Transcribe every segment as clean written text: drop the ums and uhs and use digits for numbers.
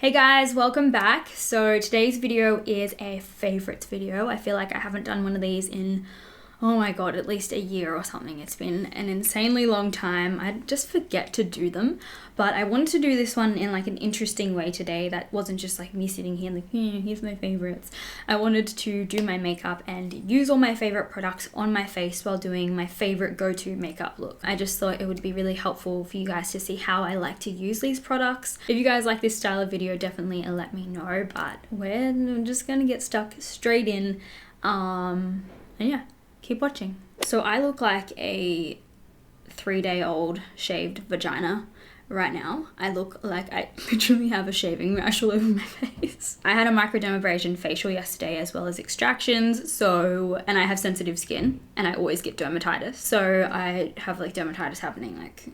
Hey guys, welcome back. So today's video is a favorites video. I feel like I haven't done one of these in, oh my god, at least a year or something. It's been an insanely long time. I just forget to do them, but I wanted to do this one in like an interesting way today that wasn't just like me sitting here like, here's my favorites. I wanted to do my makeup and use all my favorite products on my face while doing my favorite go-to makeup look. I just thought it would be really helpful for you guys to see how I like to use these products. If you guys like this style of video, definitely let me know, but we're just gonna get stuck straight in. And yeah. Keep watching. So I look like a 3-day-old shaved vagina right now. I look like I literally have a shaving rash all over my face. I had a microdermabrasion facial yesterday as well as extractions, and I have sensitive skin and I always get dermatitis. So I have like dermatitis happening like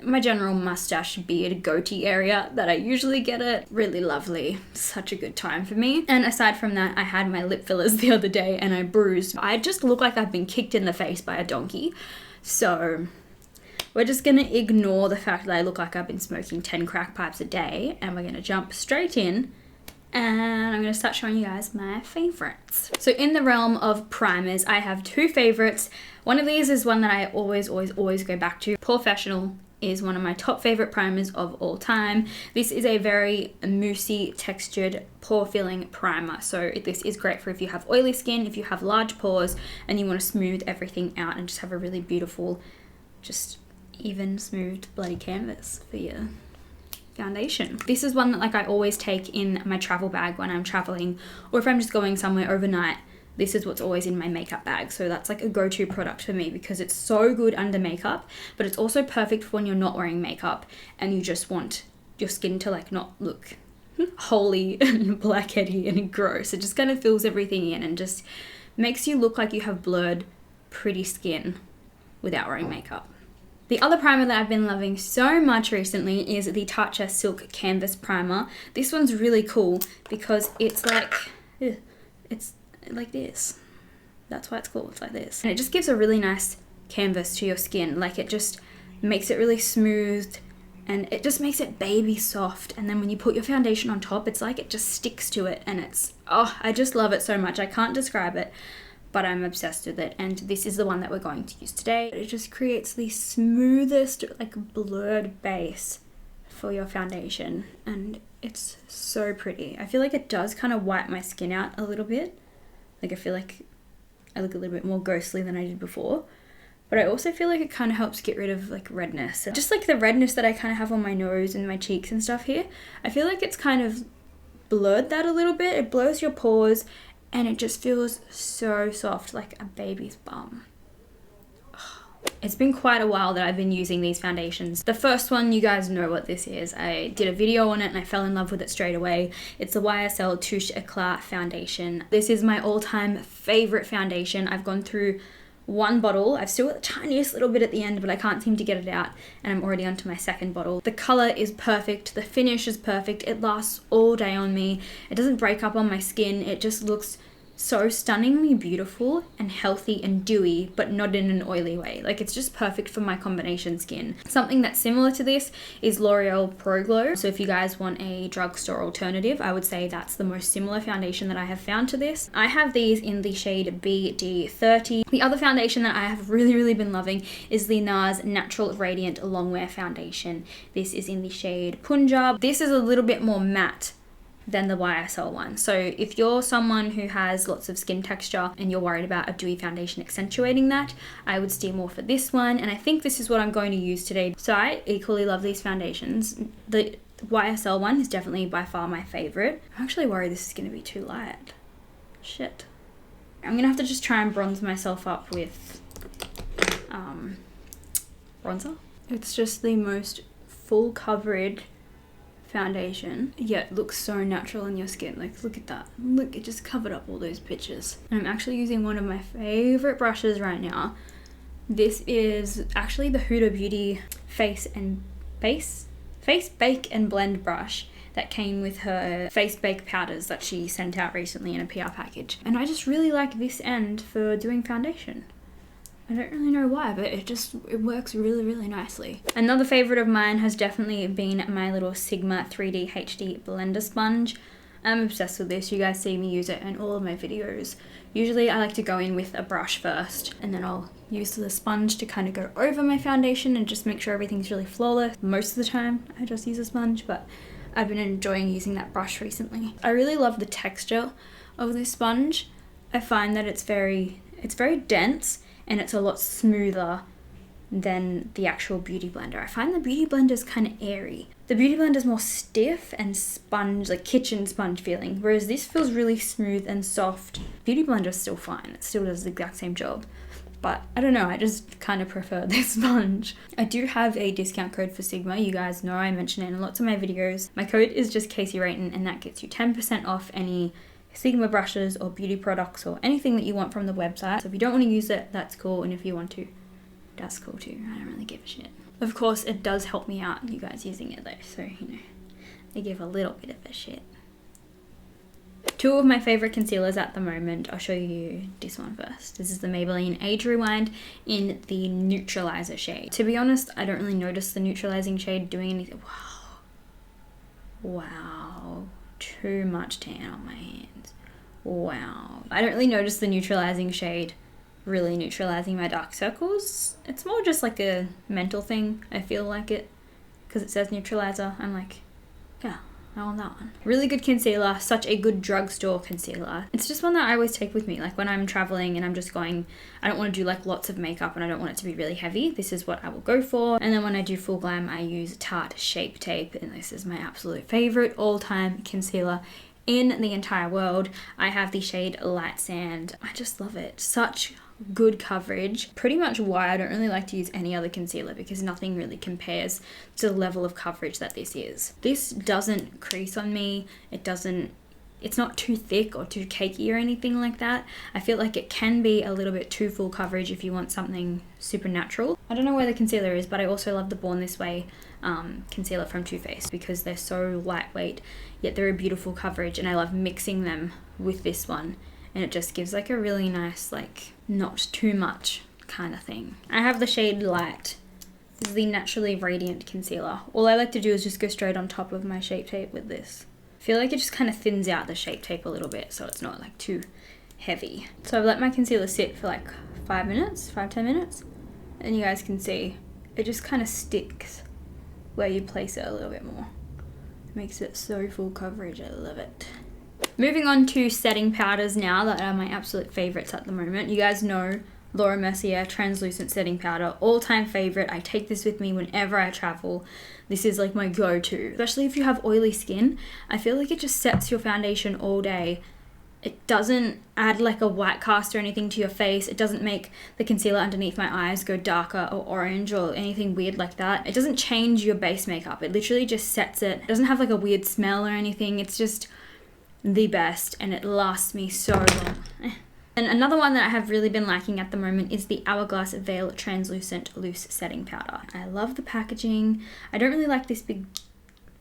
my general mustache, beard, goatee area that I usually get it. Really lovely. Such a good time for me. And aside from that, I had my lip fillers the other day and I bruised. I just look like I've been kicked in the face by a donkey. So we're just gonna ignore the fact that I look like I've been smoking 10 crack pipes a day, and we're gonna jump straight in and I'm gonna start showing you guys my favorites. So in the realm of primers, I have two favorites. One of these is one that I always go back to. Professional is one of my top favorite primers of all time. This is a very moussey textured pore filling primer. So this is great for if you have oily skin, if you have large pores and you want to smooth everything out and just have a really beautiful, just even smoothed bloody canvas for your foundation. This is one that like I always take in my travel bag when I'm traveling, or if I'm just going somewhere overnight. This is what's always in my makeup bag. So that's like a go-to product for me because it's so good under makeup, but it's also perfect for when you're not wearing makeup and you just want your skin to like not look holy and blackheady and gross. It just kind of fills everything in and just makes you look like you have blurred, pretty skin without wearing makeup. The other primer that I've been loving so much recently is the Tatcha Silk Canvas Primer. This one's really cool because it's like, it's like this. That's why it's called. It's like this. And it just gives a really nice canvas to your skin. Like it just makes it really smooth and it just makes it baby soft. And then when you put your foundation on top, it's like it just sticks to it and it's, oh, I just love it so much. I can't describe it, but I'm obsessed with it. And this is the one that we're going to use today. It just creates the smoothest, like blurred base for your foundation. And it's so pretty. I feel like it does kind of wipe my skin out a little bit. Like I feel like I look a little bit more ghostly than I did before, but I also feel like it kind of helps get rid of like redness. Just like the redness that I kind of have on my nose and my cheeks and stuff here, I feel like it's kind of blurred that a little bit. It blurs your pores and it just feels so soft, like a baby's bum. It's been quite a while that I've been using these foundations. The first one, you guys know what this is. I did a video on it and I fell in love with it straight away. It's the YSL Touche Eclat foundation. This is my all-time favorite foundation. I've gone through one bottle. I've still got the tiniest little bit at the end, but I can't seem to get it out and I'm already onto my second bottle. The color is perfect. The finish is perfect. It lasts all day on me. It doesn't break up on my skin. It just looks so stunningly beautiful and healthy and dewy, but not in an oily way. Like it's just perfect for my combination skin. Something that's similar to this is L'Oreal Pro Glow. So if you guys want a drugstore alternative, I would say that's the most similar foundation that I have found to this. I have these in the shade BD30. The other foundation that I have really been loving is the NARS Natural Radiant Longwear Foundation. This is in the shade Punjab. This is a little bit more matte than the YSL one. So if you're someone who has lots of skin texture and you're worried about a dewy foundation accentuating that, I would steer more for this one. And I think this is what I'm going to use today. So I equally love these foundations. The YSL one is definitely by far my favorite. I'm actually worried this is going to be too light. Shit. I'm going to have to just try and bronze myself up with bronzer. It's just the most full coverage foundation, yet looks so natural in your skin. Like look at that, look, it just covered up all those pictures. And I'm actually using one of my favorite brushes right now. This is actually the Huda Beauty Face Bake and Blend brush that came with her face bake powders that she sent out recently in a PR package, and I just really like this end for doing foundation. I don't really know why, but it works really, really nicely. Another favorite of mine has definitely been my little Sigma 3D HD blender sponge. I'm obsessed with this. You guys see me use it in all of my videos. Usually I like to go in with a brush first, and then I'll use the sponge to kind of go over my foundation and just make sure everything's really flawless. Most of the time I just use a sponge, but I've been enjoying using that brush recently. I really love the texture of this sponge. I find that it's very dense, and it's a lot smoother than the actual Beauty Blender. I find the Beauty Blender is kind of airy. The Beauty Blender is more stiff and sponge, like kitchen sponge feeling, whereas this feels really smooth and soft. Beauty Blender is still fine. It still does the exact same job. But I don't know, I just kind of prefer this sponge. I do have a discount code for Sigma. You guys know I mention it in lots of my videos. My code is just Kasey Rayton, and that gets you 10% off any Sigma brushes or beauty products or anything that you want from the website. So if you don't want to use it, that's cool, and if you want to, that's cool too. I don't really give a shit. Of course, it does help me out, you guys using it though, so you know, I give a little bit of a shit. Two of my favorite concealers at the moment. I'll show you this one first. This is the Maybelline Age Rewind in the Neutralizer shade. To be honest, I don't really notice the neutralizing shade doing anything. Wow, too much tan on my hands. Wow. I don't really notice the neutralizing shade really neutralizing my dark circles. It's more just like a mental thing. I feel like it, because it says neutralizer. I'm like, yeah, I want that one. Really good concealer, such a good drugstore concealer. It's just one that I always take with me, like when I'm traveling and I'm just going, I don't want to do like lots of makeup and I don't want it to be really heavy. This is what I will go for. And then when I do full glam, I use Tarte Shape Tape, and this is my absolute favorite all-time concealer in the entire world. I have the shade Light Sand. I just love it. Such good coverage. Pretty much why I don't really like to use any other concealer, because nothing really compares to the level of coverage that this is. This doesn't crease on me. It's not too thick or too cakey or anything like that. I feel like it can be a little bit too full coverage if you want something super natural. I don't know where the concealer is, but I also love the Born This Way concealer from Too Faced, because they're so lightweight, yet they're a beautiful coverage, and I love mixing them with this one. And it just gives like a really nice, like not too much kind of thing. I have the shade Light. This is the Naturally Radiant concealer. All I like to do is just go straight on top of my Shape Tape with this. I feel like it just kind of thins out the Shape Tape a little bit, so it's not like too heavy. So I've let my concealer sit for like 5 minutes, 5-10 minutes, and you guys can see it just kind of sticks where you place it a little bit more. It makes it so full coverage. I love it. Moving on to setting powders now that are my absolute favorites at the moment. You guys know Laura Mercier Translucent Setting Powder, all-time favorite. I take this with me whenever I travel. This is like my go-to, especially if you have oily skin. I feel like it just sets your foundation all day. It doesn't add like a white cast or anything to your face. It doesn't make the concealer underneath my eyes go darker or orange or anything weird like that. It doesn't change your base makeup. It literally just sets it. It doesn't have like a weird smell or anything. It's just the best, and it lasts me so long. And another one that I have really been liking at the moment is the Hourglass Veil Translucent Loose Setting Powder. I love the packaging. I don't really like this big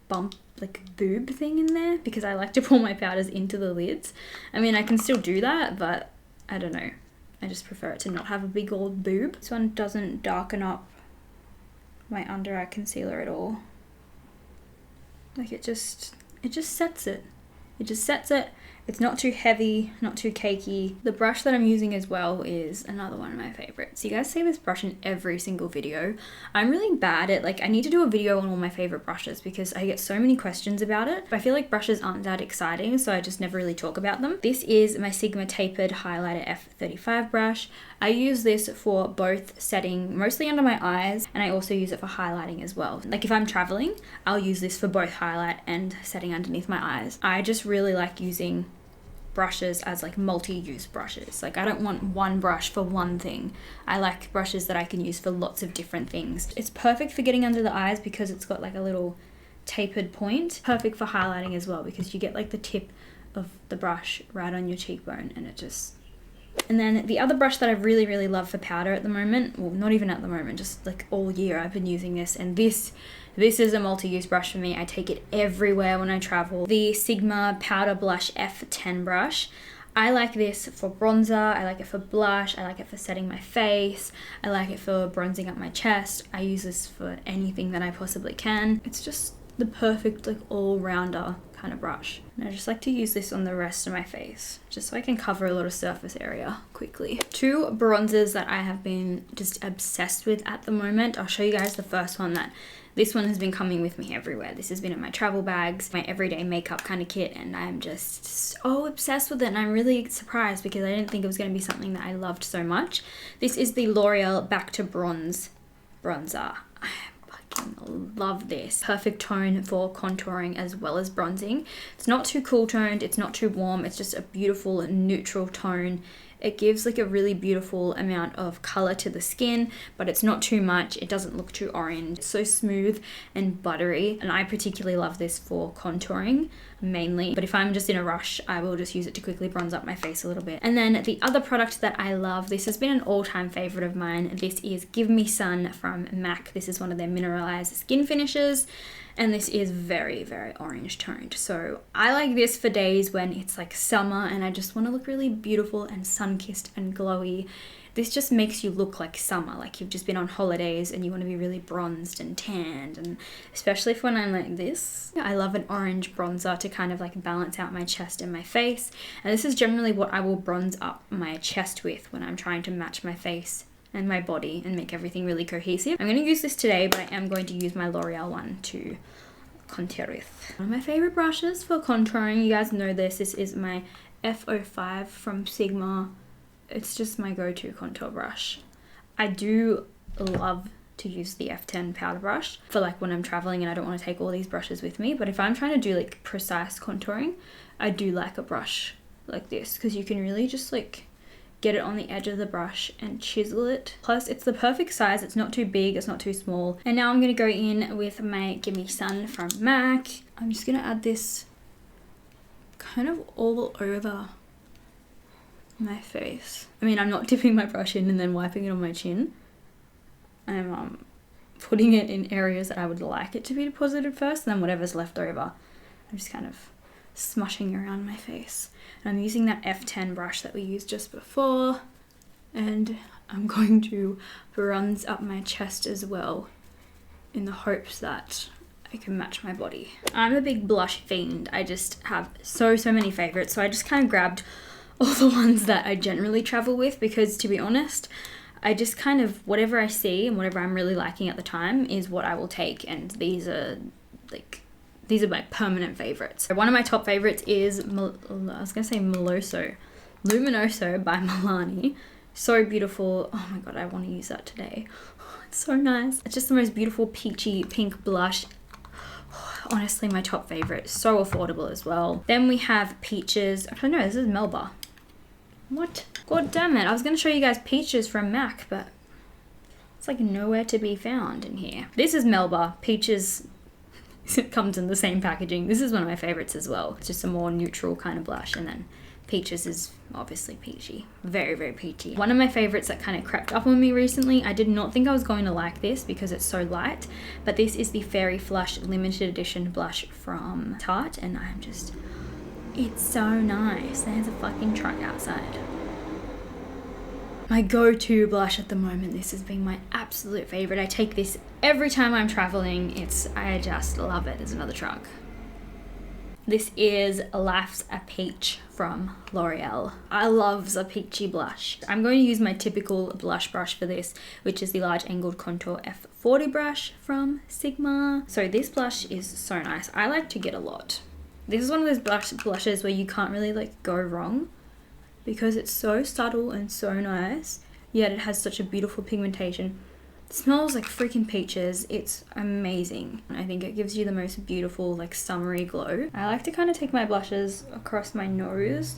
bump, like boob thing in there, because I like to pour my powders into the lids. I mean, I can still do that, but I don't know. I just prefer it to not have a big old boob. This one doesn't darken up my under eye concealer at all. Like it just sets it. It just sets it. It's not too heavy, not too cakey. The brush that I'm using as well is another one of my favorites. You guys see this brush in every single video. I'm really bad at, like, I need to do a video on all my favorite brushes because I get so many questions about it. I feel like brushes aren't that exciting, so I just never really talk about them. This is my Sigma Tapered Highlighter F35 brush. I use this for both setting mostly under my eyes, and I also use it for highlighting as well. Like if I'm traveling, I'll use this for both highlight and setting underneath my eyes. I just really like using brushes as like multi-use brushes. Like I don't want one brush for one thing. I like brushes that I can use for lots of different things. It's perfect for getting under the eyes because it's got like a little tapered point. Perfect for highlighting as well because you get like the tip of the brush right on your cheekbone, and it just... And then the other brush that I really, really love for powder at the moment, well, not even at the moment, just like all year I've been using this, and this is a multi-use brush for me. I take it everywhere when I travel. The Sigma Powder Blush F10 brush. I like this for bronzer, I like it for blush, I like it for setting my face, I like it for bronzing up my chest. I use this for anything that I possibly can. It's just the perfect like all-rounder kind of brush. And I just like to use this on the rest of my face, just so I can cover a lot of surface area quickly. 2 bronzers that I have been just obsessed with at the moment. I'll show you guys the first one. This one has been coming with me everywhere. This has been in my travel bags, my everyday makeup kind of kit, and I'm just so obsessed with it. And I'm really surprised because I didn't think it was going to be something that I loved so much. This is the L'Oreal Back to Bronze bronzer. I fucking love this. Perfect tone for contouring as well as bronzing. It's not too cool toned, it's not too warm, it's just a beautiful neutral tone. It gives like a really beautiful amount of color to the skin, but it's not too much. It doesn't look too orange. It's so smooth and buttery, and I particularly love this for contouring mainly. But if I'm just in a rush, I will just use it to quickly bronze up my face a little bit. And then the other product that I love, this has been an all-time favorite of mine. This is Give Me Sun from MAC. This is one of their mineralized skin finishes. And this is very, very orange toned. So I like this for days when it's like summer and I just want to look really beautiful and sun-kissed and glowy. This just makes you look like summer, like you've just been on holidays and you want to be really bronzed and tanned. And especially for when I'm like this, I love an orange bronzer to kind of like balance out my chest and my face. And this is generally what I will bronze up my chest with when I'm trying to match my face and my body and make everything really cohesive. I'm going to use this today, but I am going to use my L'Oreal one to contour with. One of my favorite brushes for contouring, you guys know this is my F05 from Sigma. It's just my go-to contour brush. I do love to use the F10 powder brush for like when I'm traveling and I don't want to take all these brushes with me, but if I'm trying to do like precise contouring, I do like a brush like this because you can really just like get it on the edge of the brush and chisel it. Plus it's the perfect size, it's not too big, it's not too small. And now I'm gonna go in with my Give Me Sun from MAC. I'm just gonna add this kind of all over my face. I mean, I'm not dipping my brush in and then wiping it on my chin. I'm putting it in areas that I would like it to be deposited first, and then whatever's left over, I'm just kind of smushing around my face. And I'm using that F10 brush that we used just before, and I'm going to bronze up my chest as well in the hopes that I can match my body. I'm a big blush fiend. I just have so many favorites, so I just kind of grabbed all the ones that I generally travel with because, to be honest, I just kind of, whatever I see and whatever I'm really liking at the time is what I will take, and these are my permanent favorites. One of my top favorites is, Luminoso by Milani. So beautiful. Oh my god, I want to use that today. Oh, it's so nice. It's just the most beautiful peachy pink blush. Honestly, my top favorite. So affordable as well. Then we have Peaches. I don't know, this is Melba. What? God damn it. I was going to show you guys Peaches from MAC, but it's like nowhere to be found in here. This is Melba. Peaches, it comes in the same packaging. This is one of my favorites as well. It's just a more neutral kind of blush. And then Peaches is obviously peachy. Very, very peachy. One of my favorites that kind of crept up on me recently, I did not think I was going to like this because it's so light, but this is the Fairy Flush limited edition blush from Tarte, and I'm just, it's so nice. There's a fucking truck outside. My go-to blush at the moment. This has been my absolute favorite. I take this every time I'm traveling. I just love it. There's another truck. This is Life's a Peach from L'Oreal. I love a peachy blush. I'm going to use my typical blush brush for this, which is the Large Angled Contour F40 brush from Sigma. So this blush is so nice. I like to get a lot. This is one of those blushes where you can't really like go wrong because it's so subtle and so nice, yet it has such a beautiful pigmentation. It smells like freaking peaches. It's amazing. I think it gives you the most beautiful like summery glow. I like to kind of take my blushes across my nose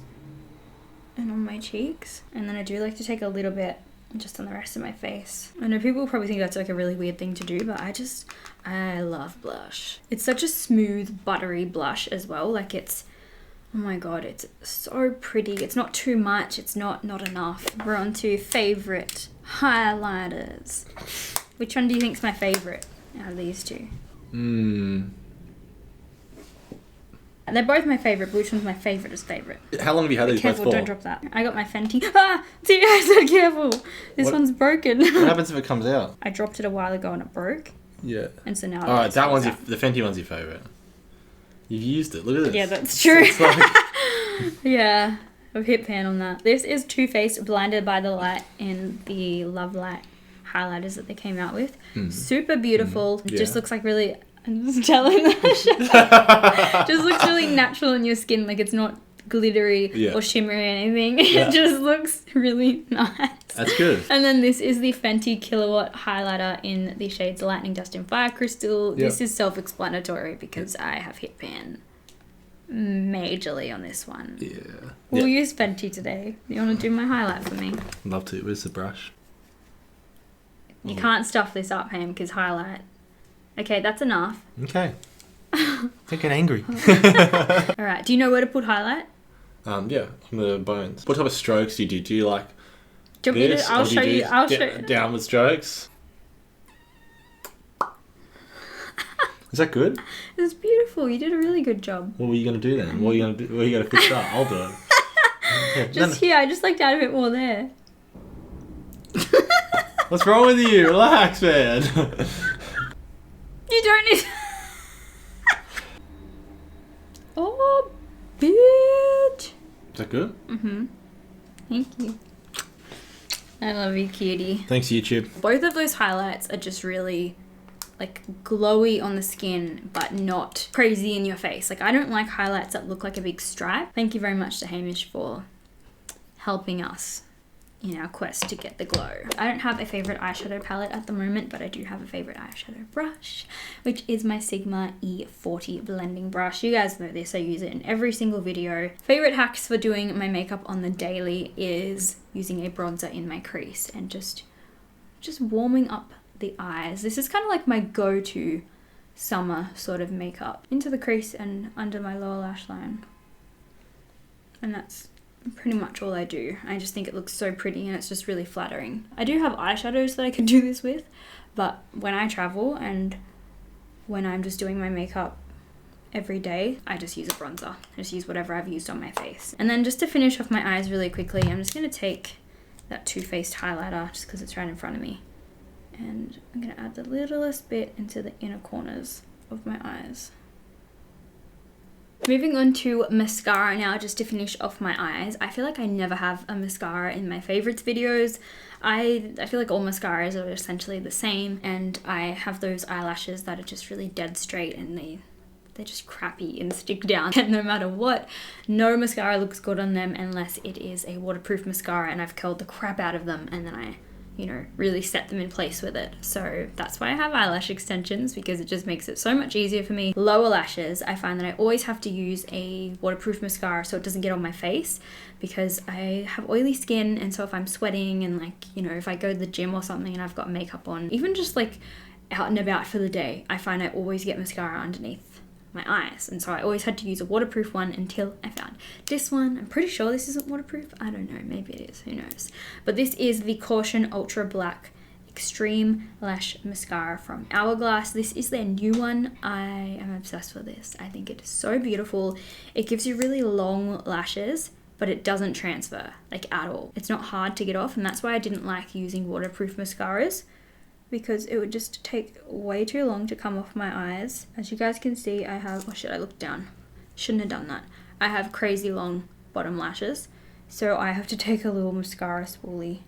and on my cheeks, and then I do like to take a little bit just on the rest of my face. I know people probably think that's like a really weird thing to do, but I love blush. It's such a smooth buttery blush as well. Like it's, oh my god, it's so pretty. It's not too much, it's not enough. We're on to favorite highlighters. Which one do you think's my favorite out of these two? They're both my favourite, but which one's my favourite is favourite? How long have you had these both Careful, for? don't drop that. I got my Fenty. Ah! See, I said careful. This one's broken. What happens if it comes out? I dropped it a while ago and it broke. Yeah. And so now... Alright, that one's the Fenty one's your favourite. You've used it. Look at this. Yeah, that's true. It's like... Yeah, I've hit pan on that. This is Too Faced Blinded by the Light in the Love Light highlighters that they came out with. Super beautiful. It just looks like really... I'm just telling that. Just looks really natural in your skin. Like it's not glittery or shimmery or anything. It just looks really nice. That's good. And then this is the Fenty Kilowatt highlighter in the shades Lightning Dust and Fire Crystal. This is self-explanatory because I have hit pan majorly on this one. Yeah. We'll use Fenty today. You want to do my highlight for me? Love to. Where's the brush? You can't stuff this up, Ham, because highlight. Okay, that's enough. Okay. Don't get angry. Alright, do you know where to put highlight? Yeah, on the bones. What type of strokes do you do? Do you like Do you want me this? to? I'll show you. I'll show you. Downward strokes. Is that good? It was beautiful. You did a really good job. What were you going to do then? What are you going to do? What are you going to fix up? I'll do it. Yeah, Just here. I just like to add a bit more there. What's wrong with you? Relax, man. You don't need... Oh, bitch. Is that good? Mm-hmm. Thank you. I love you, cutie. Thanks, YouTube. Both of those highlights are just really, like, glowy on the skin, but not crazy in your face. Like, I don't like highlights that look like a big stripe. Thank you very much to Hamish for helping us in our quest to get the glow. I don't have a favorite eyeshadow palette at the moment, but I do have a favorite eyeshadow brush, which is my Sigma E40 blending brush. You guys know this, I use it in every single video. Favorite hacks for doing my makeup on the daily is using a bronzer in my crease and just warming up the eyes. This is kind of like my go-to summer sort of makeup. Into the crease and under my lower lash line. And that's pretty much all I do. I just think it looks so pretty and it's just really flattering. I do have eyeshadows that I can do this with, but when I travel and when I'm just doing my makeup every day, I just use a bronzer. I just use whatever I've used on my face. And then just to finish off my eyes really quickly, I'm just going to take that Too Faced highlighter just because it's right in front of me. And I'm going to add the littlest bit into the inner corners of my eyes. Moving on to mascara now, just to finish off my eyes. I feel like I never have a mascara in my favorites videos. I feel like all mascaras are essentially the same, and I have those eyelashes that are just really dead straight and they're just crappy and stick down. And no matter what, no mascara looks good on them unless it is a waterproof mascara and I've curled the crap out of them and then I really set them in place with it. So that's why I have eyelash extensions, because it just makes it so much easier for me. Lower lashes, I find that I always have to use a waterproof mascara so it doesn't get on my face, because I have oily skin, and so if I'm sweating and if I go to the gym or something and I've got makeup on, even just like out and about for the day, I find I always get mascara underneath my eyes, and so I always had to use a waterproof one until I found this one. I'm pretty sure this isn't waterproof. I don't know, maybe it is, who knows. But this is the Caution Ultra Black Extreme Lash Mascara from Hourglass. This is their new one. I am obsessed with this. I think it is so beautiful. It gives you really long lashes, but it doesn't transfer at all. It's not hard to get off, and that's why I didn't like using waterproof mascaras, because it would just take way too long to come off my eyes. As you guys can see, I have, oh shit, I looked down. Shouldn't have done that. I have crazy long bottom lashes, so I have to take a little mascara spoolie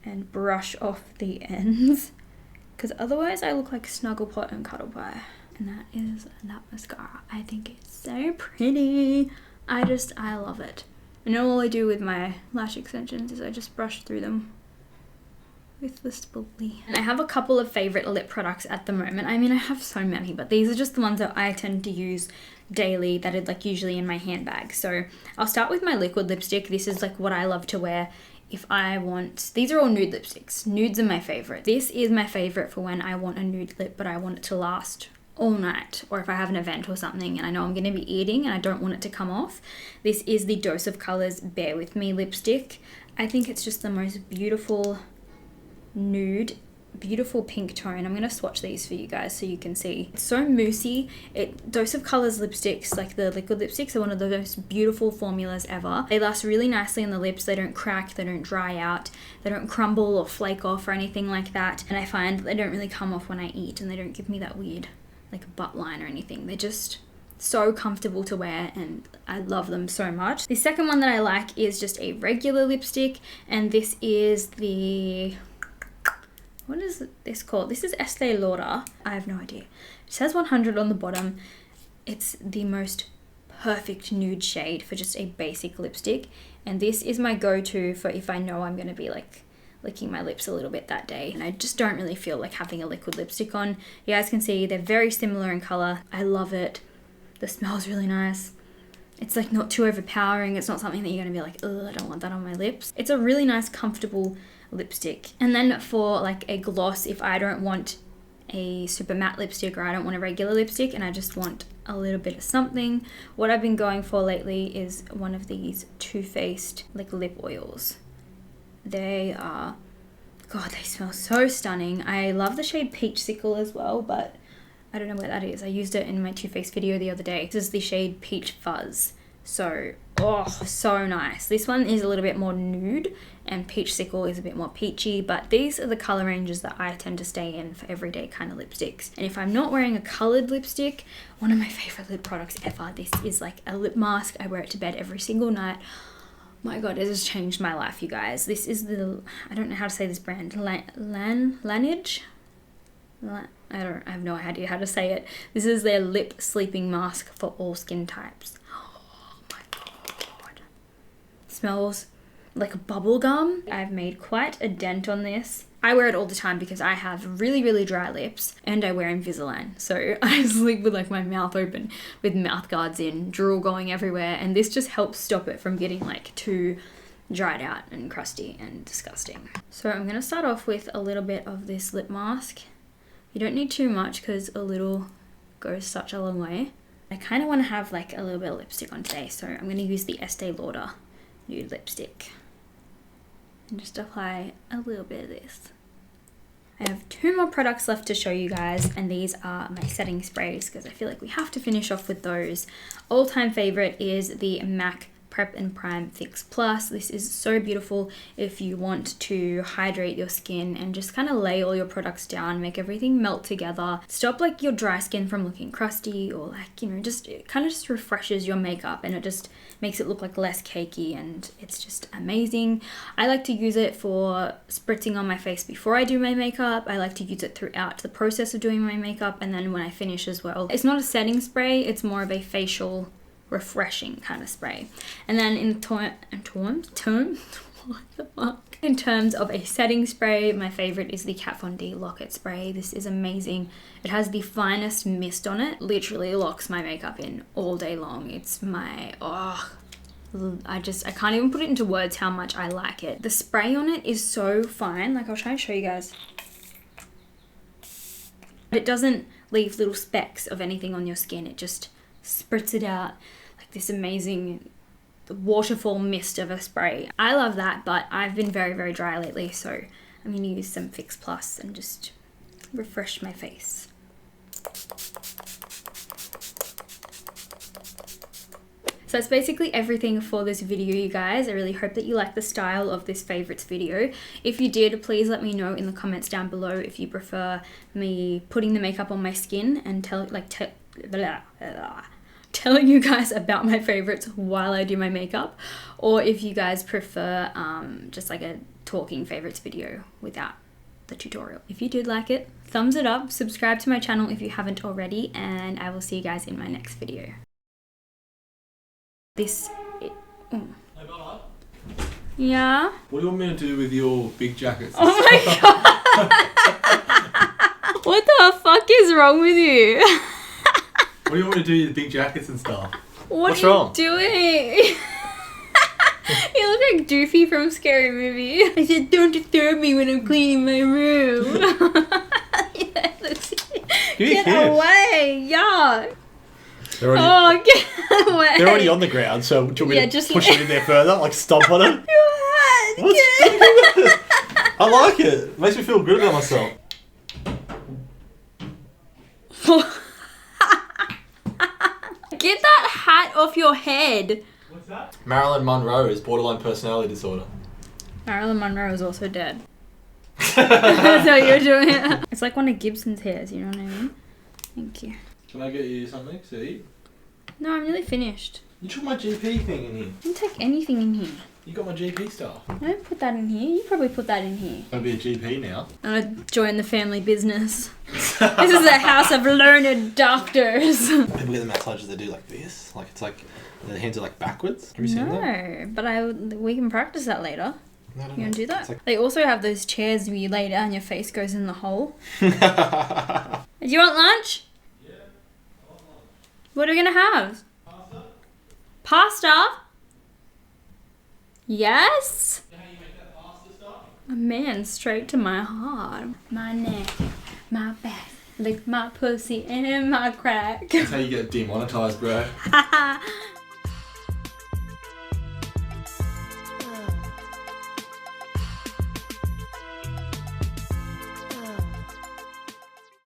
and brush off the ends, because otherwise I look like Snugglepot and Cuddlepie. And that is that mascara. I think it's so pretty. I love it. And all I do with my lash extensions is I just brush through them with the spoolie. And I have a couple of favorite lip products at the moment. I mean, I have so many, but these are just the ones that I tend to use daily, that are usually in my handbag. So I'll start with my liquid lipstick. This is what I love to wear if I want, these are all nude lipsticks. Nudes are my favorite. This is my favorite for when I want a nude lip, but I want it to last all night, or if I have an event or something and I know I'm going to be eating and I don't want it to come off. This is the Dose of Colors Bear With Me lipstick. I think it's just the most beautiful nude beautiful pink tone. I'm going to swatch these for you guys so you can see. It's so moussey. Dose of Colors lipsticks, like the liquid lipsticks, are one of the most beautiful formulas ever. They last really nicely on the lips. They don't crack, they don't dry out, they don't crumble or flake off or anything like that. And I find that they don't really come off when I eat, and they don't give me that weird like butt line or anything. They're just so comfortable to wear, and I love them so much. The second one that I like is just a regular lipstick, and this is the... what is this called? This is Estee Lauder. I have no idea. It says 100 on the bottom. It's the most perfect nude shade for just a basic lipstick. And this is my go-to for if I know I'm going to be like licking my lips a little bit that day. And I just don't really feel like having a liquid lipstick on. You guys can see they're very similar in color. I love it. The smell's really nice. It's like not too overpowering. It's not something that you're going to be like, ugh, I don't want that on my lips. It's a really nice, comfortable lipstick. And then for like a gloss, if I don't want a super matte lipstick or I don't want a regular lipstick and I just want a little bit of something, what I've been going for lately is one of these Too Faced like lip oils. They are, God, they smell so stunning. I love the shade Peach Sickle as well, but I don't know where that is. I used it in my Too Faced video the other day. This is the shade Peach Fuzz. So, oh, so nice. This one is a little bit more nude and Peach Sickle is a bit more peachy, but these are the color ranges that I tend to stay in for everyday kind of lipsticks. And if I'm not wearing a colored lipstick, one of my favorite lip products ever, this is like a lip mask. I wear it to bed every single night. My God, it has changed my life, you guys. This is the, I don't know how to say this brand, Laneige? I have no idea how to say it. This is their lip sleeping mask for all skin types. Oh my God. It smells like bubble gum. I've made quite a dent on this. I wear it all the time because I have really, really dry lips and I wear Invisalign. So I sleep with like my mouth open with mouth guards in, drool going everywhere. And this just helps stop it from getting like too dried out and crusty and disgusting. So I'm going to start off with a little bit of this lip mask. You don't need too much because a little goes such a long way. I kind of want to have like a little bit of lipstick on today, so I'm going to use the Estee Lauder nude lipstick and just apply a little bit of this. I have 2 more products left to show you guys, and these are my setting sprays because I feel like we have to finish off with those. All-time favorite is the MAC Prep and Prime Fix Plus. This is so beautiful if you want to hydrate your skin and just kind of lay all your products down, make everything melt together, stop like your dry skin from looking crusty, or like, you know, just it kind of just refreshes your makeup and it just makes it look like less cakey, and it's just amazing. I like to use it for spritzing on my face before I do my makeup. I like to use it throughout the process of doing my makeup and then when I finish as well. It's not a setting spray, it's more of a facial refreshing kind of spray. And then in terms of a setting spray, my favorite is the Kat Von D Lock-It Spray. This is amazing. It has the finest mist on it. Literally locks my makeup in all day long. It's my, I can't even put it into words how much I like it. The spray on it is so fine. Like, I'll try and show you guys. It doesn't leave little specks of anything on your skin. It just spritz it out like this amazing waterfall mist of a spray. I love that, but I've been very, very dry lately, so I'm going to use some Fix Plus and just refresh my face. So that's basically everything for this video, you guys. I really hope that you like the style of this favorites video. If you did, please let me know in the comments down below if you prefer me putting the makeup on my skin and telling you guys about my favorites while I do my makeup, or if you guys prefer just like a talking favorites video without the tutorial. If you did like it, thumbs it up, subscribe to my channel if you haven't already, and I will see you guys in my next video. Yeah? What do you want me to do with your big jackets? Oh my God! What the fuck is wrong with you? What do you want me to do with the big jackets and stuff? What's wrong? Doing? You look like Doofy from Scary Movie. I said, don't disturb me when I'm cleaning my room. Get away! Yeah. They're already, get away! They're already on the ground, so do you want me to just push it in there further? Like stomp on it? Your hat! I like it. Makes me feel good about myself. Get that hat off your head. What's that? Marilyn Monroe's borderline personality disorder. Marilyn Monroe is also dead. That's how you're doing it. It's like one of Gibson's hairs, you know what I mean? Thank you. Can I get you something to eat? No, I'm nearly finished. You took my GP thing in here. I didn't take anything in here. You got my GP stuff. I don't put that in here. You probably put that in here. I'm gonna be a GP now. I'm gonna join the family business. This is a house of learned doctors. People get the massages, they do like this. Like it's like the hands are like backwards. Have you seen that? No, but we can practice that later. No, I don't You know. want to do that? It's like... They also have those chairs where you lay down, your face goes in the hole. Do you want lunch? Yeah, I want lunch. What are we gonna have? Pasta? Pasta? Yes? You know how you make that pasta stuff? Oh, man, straight to my heart. My neck, my back, lick my pussy and my crack. That's how you get demonetized, bro.